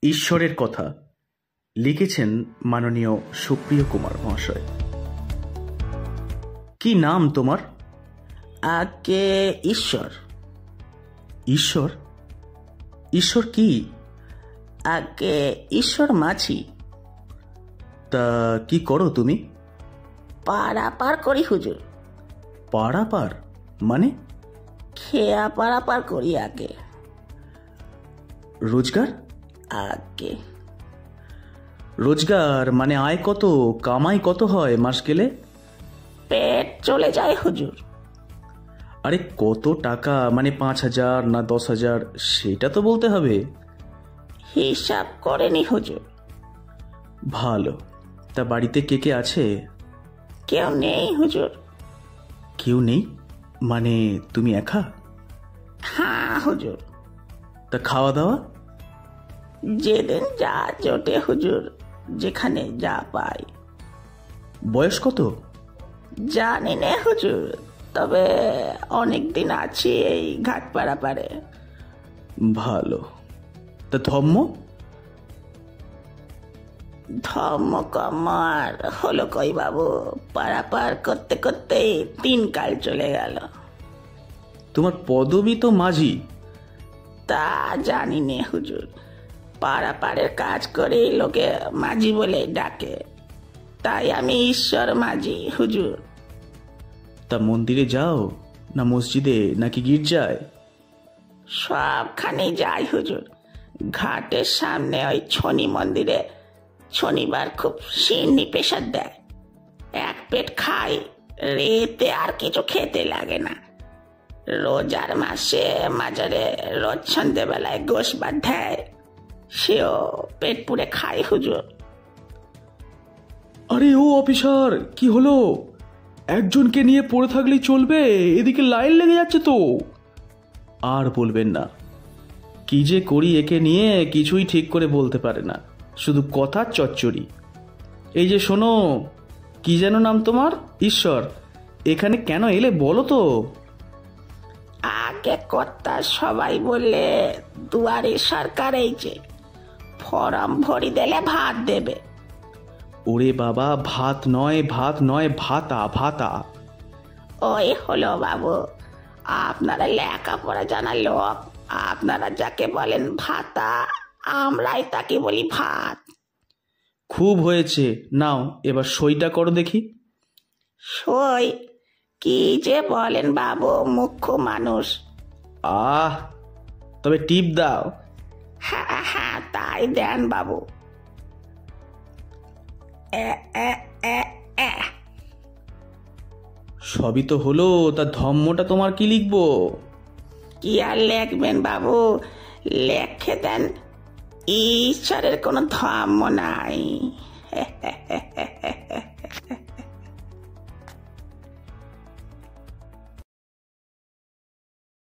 ঈশ্বরের কথা লিখেছেন মাননীয় সুপ্রিয় কুমার মহাশয়। কি নাম তোমার? আগে ঈশ্বর। ঈশ্বর? ঈশ্বর কি? আগে ঈশ্বর মাঝি। তা কি করো তুমি? পারাপার করি হুজুর। পারাপার মানে? খেয়া পারাপার করি আগে। রোজগার? আগে রোজগার মানে আয় কত, কামাই কত হয় মাস গেলে? পেট চলে যায় হুজুর। আরে কত টাকা, মানে 5,000 না 10,000 সেটা তো বলতে হবে। হিসাব করেনি হুজুর। ভালো। তা বাড়িতে কে কে আছে? কেউ নেই হুজুর। কেউ নেই মানে তুমি একা? হ্যাঁ হুজুর। তা খাওয়া দাওয়া? যেদিন যা জোটে হুজুর, যেখানে যা পাই। বয়স কত? জানি না হুজুর, তবে অনেক দিন আছি এই ঘাট পাড়াপাড়ে। ভালো। তা ধর্ম? ধর্ম কর্ম আর হলো কই বাবু, পারাপার করতে করতেই 3 কাল চলে গেল। তোমার পদবি তো মাঝি। তা জানি নে হুজুর, পারাপারের কাজ করে লোকে মাঝি বলে ডাকে, তাই আমি ঈশ্বর মাঝি হুজুর। তা মন্দিরে যাও না মসজিদে নাকি গির্জায়? সবখানে যাই হুজুর। ঘাটের সামনে ওই শনি মন্দিরে শনিবার খুব সিন্নি পেশাদ দেয়, এক পেট খাই, রেতে আর কিছু খেতে লাগে না। রোজার মাসে মাজারে রোজ সন্ধ্যেবেলায় গোশবার দেয়, সেও পেট পুড়ে খাই হুজুর। আরে ও অফিসার, কি হলো? একজনকে নিয়ে পড়ে থাকলেই চলবে, এদিকে লাইন লেগে যাচ্ছে তো। আর বলবেন না, কি যে করি একে নিয়ে কিছুই ঠিক করে বলতে পারে না, শুধু কথা চচ্চড়ি। এই যে শোনো, কি যেন নাম তোমার? ঈশ্বর। এখানে কেন এলে বলো তো? আগে কর্তা সবাই বললে দুয়ারে সরকার এই যে ফরম ভরি দিলে ভাত দেবে। ওরে বাবা, ভাত নয়, ভাত নয়, ভাতা, ভাতা। ওই হলো বাবু, আপনারা লেখাপড়া জানা লোক, আপনারা যাকে বলেন ভাতা, আমরাই তাকে বলি ভাত। খুব হয়েছে, নাও এবার সইটা করো দেখি। সই? কি যে বলেন বাবু, মুখ্য মানুষ। আহ, তবে টিপ দাও। হ্যাঁ হ্যাঁ, তাই দেন বাবু। এ এ এ এ। সবই তো হলো, তা ধম্মটা তোমার কি লিখবো? কি আর লেখবেন বাবু, লেখে দেন ঈশ্বরের কোনো ধর্ম নাই।